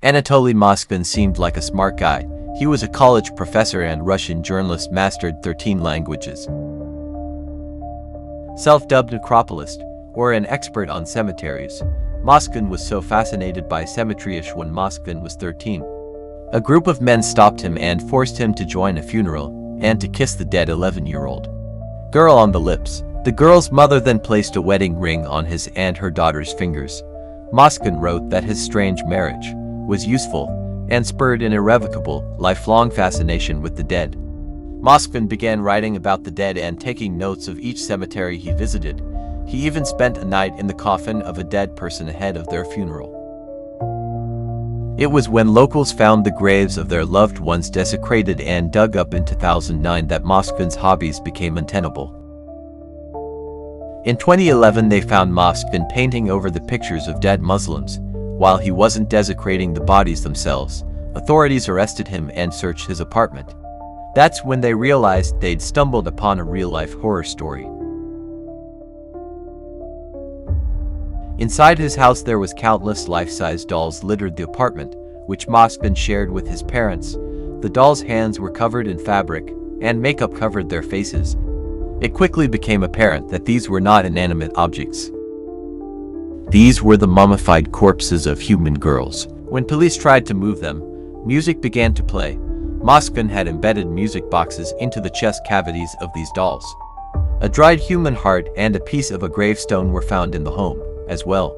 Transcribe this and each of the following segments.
Anatoly Moskvin seemed like a smart guy. He was a college professor and Russian journalist, mastered 13 languages. Self-dubbed necropolist, or an expert on cemeteries, Moskvin was so fascinated by cemetery-ish when Moskvin was 13. A group of men stopped him and forced him to join a funeral and to kiss the dead 11-year-old girl on the lips. The girl's mother then placed a wedding ring on his and her daughter's fingers. Moskvin wrote that his strange marriage was useful and spurred an irrevocable, lifelong fascination with the dead. Moskvin began writing about the dead and taking notes of each cemetery he visited. He even spent a night in the coffin of a dead person ahead of their funeral. It was when locals found the graves of their loved ones desecrated and dug up in 2009 that Moskvin's hobbies became untenable. In 2011, they found Moskvin painting over the pictures of dead Muslims. While he wasn't desecrating the bodies themselves, authorities arrested him and searched his apartment. That's when they realized they'd stumbled upon a real-life horror story. Inside his house there was countless life-size dolls littered the apartment, which Moskvin shared with his parents. The dolls' hands were covered in fabric, and makeup covered their faces. It quickly became apparent that these were not inanimate objects. These were the mummified corpses of human girls. When police tried to move them, music began to play. Moskvin had embedded music boxes into the chest cavities of these dolls. A dried human heart and a piece of a gravestone were found in the home as well.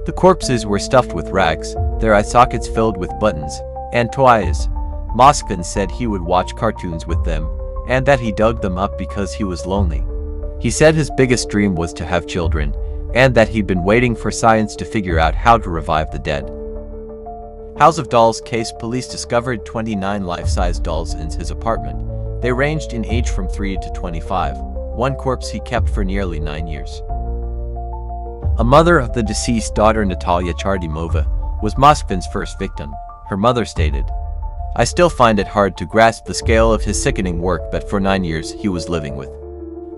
The corpses were stuffed with rags, their eye sockets filled with buttons and toys. Moskvin said he would watch cartoons with them, and that he dug them up because he was lonely. He said his biggest dream was to have children, and that he'd been waiting for science to figure out how to revive the dead. House of Dolls case: police discovered 29 life-size dolls in his apartment. They ranged in age from 3 to 25. One corpse he kept for nearly 9 years. A mother of the deceased daughter, Natalia Chardimova, was Moskvin's first victim. Her mother stated, "I still find it hard to grasp the scale of his sickening work, but for 9 years he was living with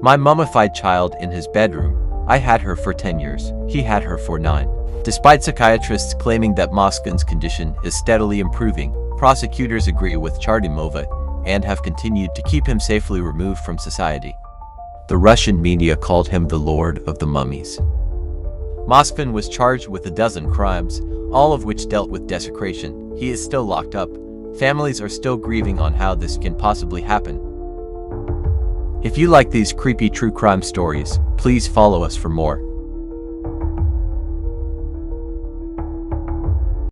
my mummified child in his bedroom. I had her for 10 years, he had her for 9. Despite psychiatrists claiming that Moskvin's condition is steadily improving, prosecutors agree with Chardimova and have continued to keep him safely removed from society. The Russian media called him the Lord of the Mummies. Moskvin was charged with a dozen crimes, all of which dealt with desecration. He is still locked up. Families are still grieving on how this can possibly happen. If you like these creepy true crime stories, please follow us for more.